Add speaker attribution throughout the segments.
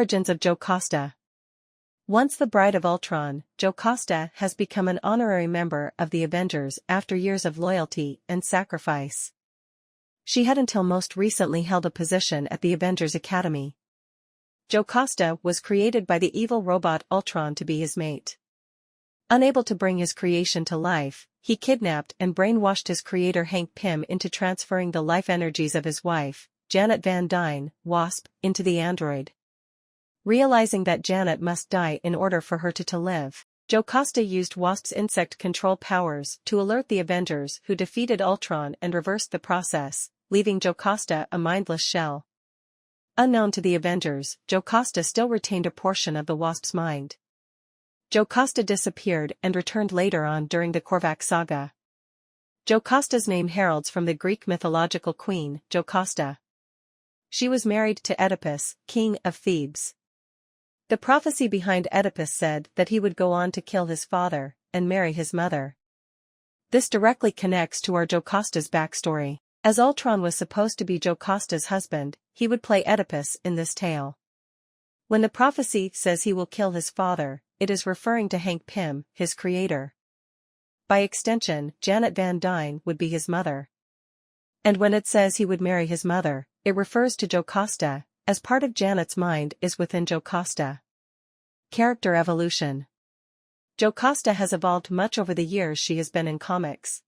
Speaker 1: Origins of Jocasta. Once the Bride of Ultron, Jocasta has become an honorary member of the Avengers after years of loyalty and sacrifice. She had until most recently held a position at the Avengers Academy. Jocasta was created by the evil robot Ultron to be his mate. Unable to bring his creation to life, he kidnapped and brainwashed his creator Hank Pym into transferring the life energies of his wife, Janet Van Dyne, Wasp, into the android. Realizing that Janet must die in order for her to live, Jocasta used Wasp's insect control powers to alert the Avengers, who defeated Ultron and reversed the process, leaving Jocasta a mindless shell. Unknown to the Avengers, Jocasta still retained a portion of the Wasp's mind. Jocasta disappeared and returned later on during the Korvac saga. Jocasta's name heralds from the Greek mythological queen, Jocasta. She was married to Oedipus, king of Thebes. The prophecy behind Oedipus said that he would go on to kill his father and marry his mother. This directly connects to our Jocasta's backstory. As Ultron was supposed to be Jocasta's husband, he would play Oedipus in this tale. When the prophecy says he will kill his father, it is referring to Hank Pym, his creator. By extension, Janet Van Dyne would be his mother. And when it says he would marry his mother, it refers to Jocasta, as part of Janet's mind is within Jocasta. Character evolution. Jocasta has evolved much over the years she has been in comics.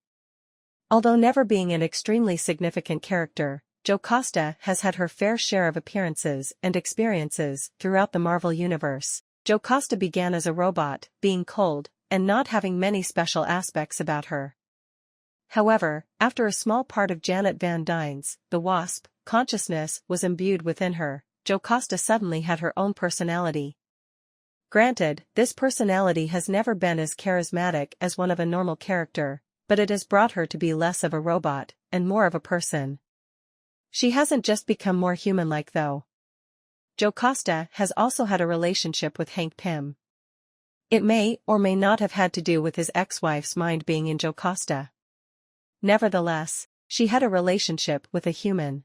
Speaker 1: Although never being an extremely significant character, Jocasta has had her fair share of appearances and experiences throughout the Marvel Universe. Jocasta began as a robot, being cold, and not having many special aspects about her. However, after a small part of Janet Van Dyne's, the Wasp, consciousness was imbued within her, Jocasta suddenly had her own personality. Granted, this personality has never been as charismatic as one of a normal character, but it has brought her to be less of a robot, and more of a person. She hasn't just become more human-like though. Jocasta has also had a relationship with Hank Pym. It may or may not have had to do with his ex-wife's mind being in Jocasta. Nevertheless, she had a relationship with a human.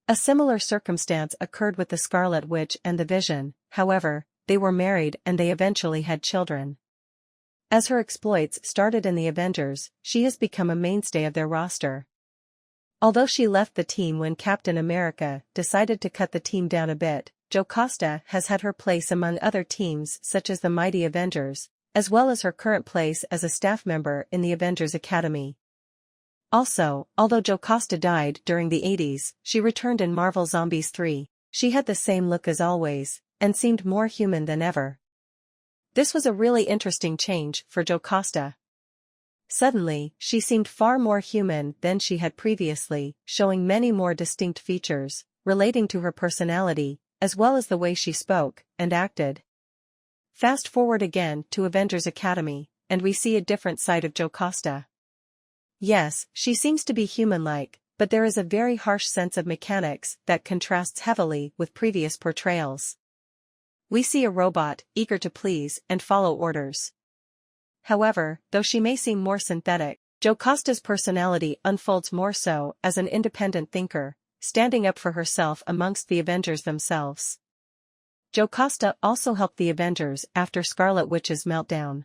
Speaker 1: A similar circumstance occurred with the Scarlet Witch and the Vision, however, they were married and they eventually had children. As her exploits started in the Avengers, she has become a mainstay of their roster. Although she left the team when Captain America decided to cut the team down a bit, Jocasta has had her place among other teams such as the Mighty Avengers, as well as her current place as a staff member in the Avengers Academy. Also, although Jocasta died during the 80s, she returned in Marvel Zombies 3. She had the same look as always, and seemed more human than ever. This was a really interesting change for Jocasta. Suddenly, she seemed far more human than she had previously, showing many more distinct features, relating to her personality, as well as the way she spoke and acted. Fast forward again to Avengers Academy, and we see a different side of Jocasta. Yes, she seems to be human-like, but there is a very harsh sense of mechanics that contrasts heavily with previous portrayals. We see a robot, eager to please and follow orders. However, though she may seem more synthetic, Jocasta's personality unfolds more so as an independent thinker, standing up for herself amongst the Avengers themselves. Jocasta also helped the Avengers after Scarlet Witch's meltdown.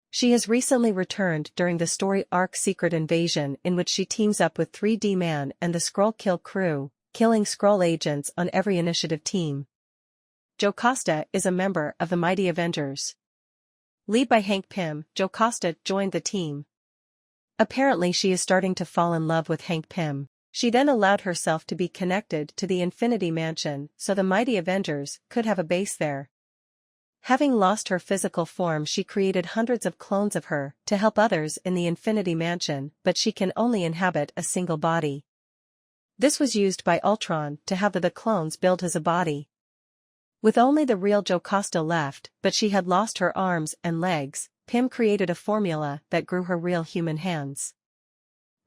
Speaker 1: She has recently returned during the story arc Secret Invasion, in which she teams up with 3D Man and the Skrull Kill crew, killing Skrull agents on every initiative team. Jocasta is a member of the Mighty Avengers. Led by Hank Pym, Jocasta joined the team. Apparently she is starting to fall in love with Hank Pym. She then allowed herself to be connected to the Infinity Mansion so the Mighty Avengers could have a base there. Having lost her physical form, she created hundreds of clones of her to help others in the Infinity Mansion, but she can only inhabit a single body. This was used by Ultron to have the clones build his body. With only the real Jocasta left, but she had lost her arms and legs, Pym created a formula that grew her real human hands.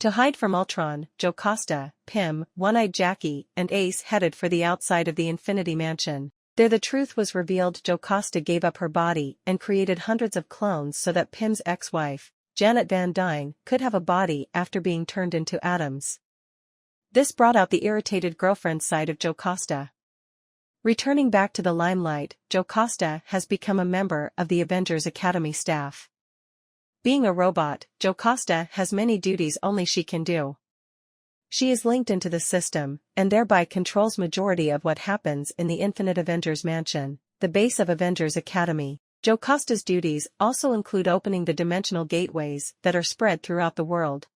Speaker 1: To hide from Ultron, Jocasta, Pym, One-Eyed Jackie, and Ace headed for the outside of the Infinity Mansion. There the truth was revealed. Jocasta gave up her body and created hundreds of clones so that Pym's ex-wife, Janet Van Dyne, could have a body after being turned into atoms. This brought out the irritated girlfriend side of Jocasta. Returning back to the limelight, Jocasta has become a member of the Avengers Academy staff. Being a robot, Jocasta has many duties only she can do. She is linked into the system, and thereby controls majority of what happens in the Infinite Avengers Mansion, the base of Avengers Academy. Jocasta's duties also include opening the dimensional gateways that are spread throughout the world.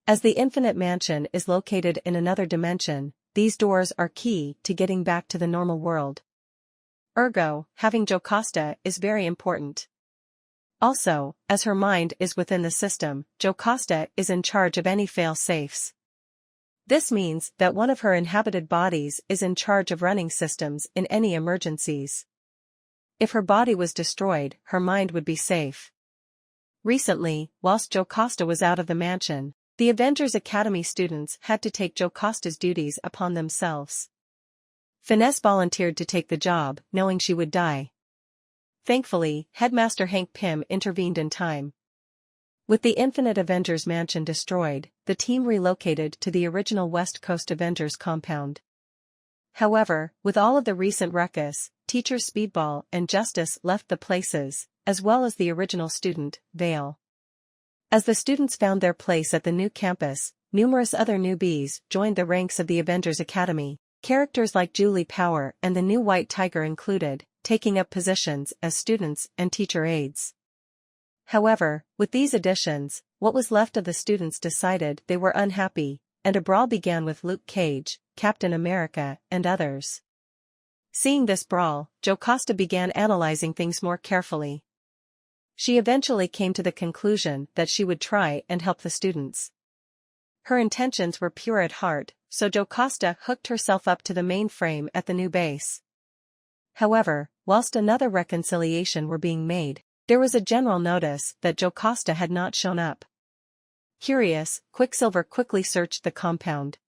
Speaker 1: As the Infinite Mansion is located in another dimension, these doors are key to getting back to the normal world. Ergo, having Jocasta is very important. Also, as her mind is within the system, Jocasta is in charge of any fail-safes. This means that one of her inhabited bodies is in charge of running systems in any emergencies. If her body was destroyed, her mind would be safe. Recently, whilst Jocasta was out of the mansion, the Avengers Academy students had to take Jocasta's duties upon themselves. Finesse volunteered to take the job, knowing she would die. Thankfully, Headmaster Hank Pym intervened in time. With the Infinite Avengers Mansion destroyed, the team relocated to the original West Coast Avengers compound. However, with all of the recent ruckus, Teacher Speedball and Justice left the places, as well as the original student, Vale. As the students found their place at the new campus, numerous other newbies joined the ranks of the Avengers Academy, characters like Julie Power and the new White Tiger included, taking up positions as students and teacher aides. However, with these additions, what was left of the students decided they were unhappy, and a brawl began with Luke Cage, Captain America, and others. Seeing this brawl, Jocasta began analyzing things more carefully. She eventually came to the conclusion that she would try and help the students. Her intentions were pure at heart, so Jocasta hooked herself up to the mainframe at the new base. However, whilst another reconciliation were being made, there was a general notice that Jocasta had not shown up. Curious, Quicksilver quickly searched the compound.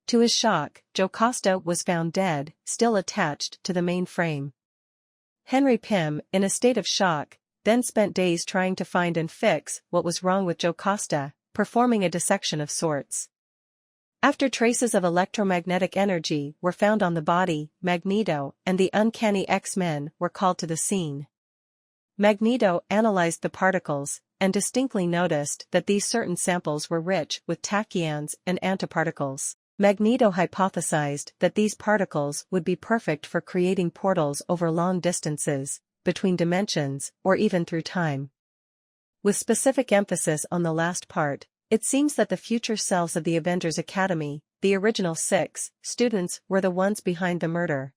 Speaker 1: To his shock, Jocasta was found dead, still attached to the mainframe. Henry Pym, in a state of shock, then spent days trying to find and fix what was wrong with Jocasta, performing a dissection of sorts. After traces of electromagnetic energy were found on the body, Magneto and the uncanny X-Men were called to the scene. Magneto analyzed the particles, and distinctly noticed that these certain samples were rich with tachyons and antiparticles. Magneto hypothesized that these particles would be perfect for creating portals over long distances, between dimensions, or even through time. With specific emphasis on the last part, it seems that the future selves of the Avengers Academy, the original 6 students, were the ones behind the murder.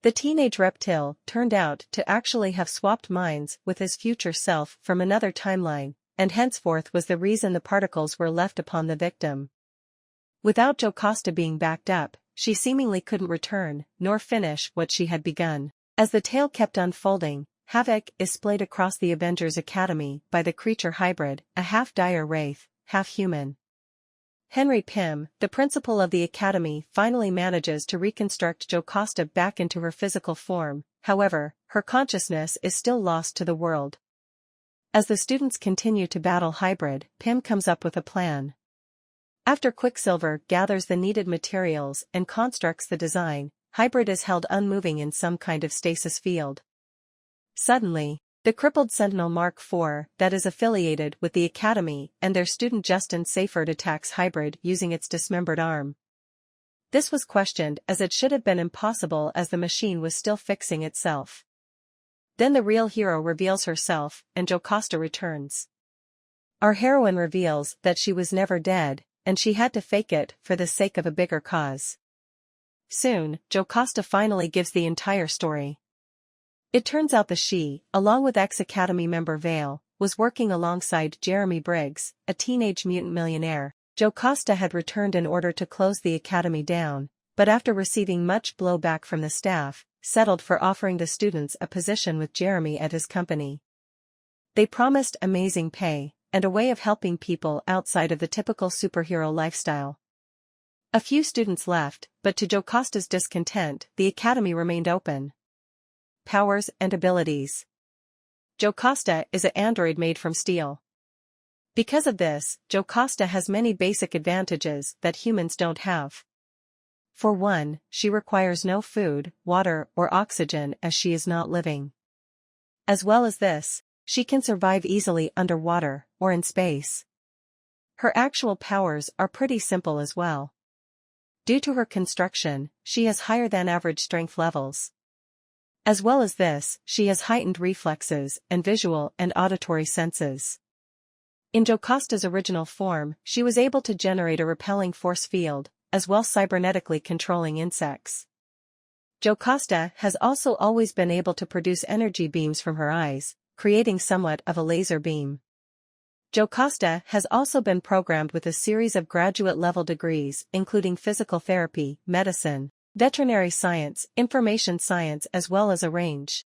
Speaker 1: The teenage reptile turned out to actually have swapped minds with his future self from another timeline, and henceforth was the reason the particles were left upon the victim. Without Jocasta being backed up, she seemingly couldn't return, nor finish what she had begun. As the tale kept unfolding, havoc is splayed across the Avengers Academy by the creature hybrid, a half-dire wraith, half-human. Henry Pym, the principal of the Academy, finally manages to reconstruct Jocasta back into her physical form, however, her consciousness is still lost to the world. As the students continue to battle hybrid, Pym comes up with a plan. After Quicksilver gathers the needed materials and constructs the design, hybrid is held unmoving in some kind of stasis field. Suddenly, the crippled Sentinel Mark IV that is affiliated with the Academy and their student Justin Seyfert attacks hybrid using its dismembered arm. This was questioned as it should have been impossible as the machine was still fixing itself. Then the real hero reveals herself, and Jocasta returns. Our heroine reveals that she was never dead, and she had to fake it for the sake of a bigger cause. Soon, Jocasta finally gives the entire story. It turns out that she, along with ex-Academy member Vale, was working alongside Jeremy Briggs, a teenage mutant millionaire. Jocasta had returned in order to close the Academy down, but after receiving much blowback from the staff, settled for offering the students a position with Jeremy at his company. They promised amazing pay, and a way of helping people outside of the typical superhero lifestyle. A few students left, but to Jocasta's discontent, the Academy remained open. Powers and abilities. Jocasta is an android made from steel. Because of this, Jocasta has many basic advantages that humans don't have. For one, she requires no food, water, or oxygen as she is not living. As well as this, she can survive easily underwater, or in space. Her actual powers are pretty simple as well. Due to her construction, she has higher than average strength levels. As well as this, she has heightened reflexes and visual and auditory senses. In Jocasta's original form, she was able to generate a repelling force field, as well cybernetically controlling insects. Jocasta has also always been able to produce energy beams from her eyes, creating somewhat of a laser beam. Jocasta has also been programmed with a series of graduate-level degrees including physical therapy, medicine, veterinary science, information science as well as a range.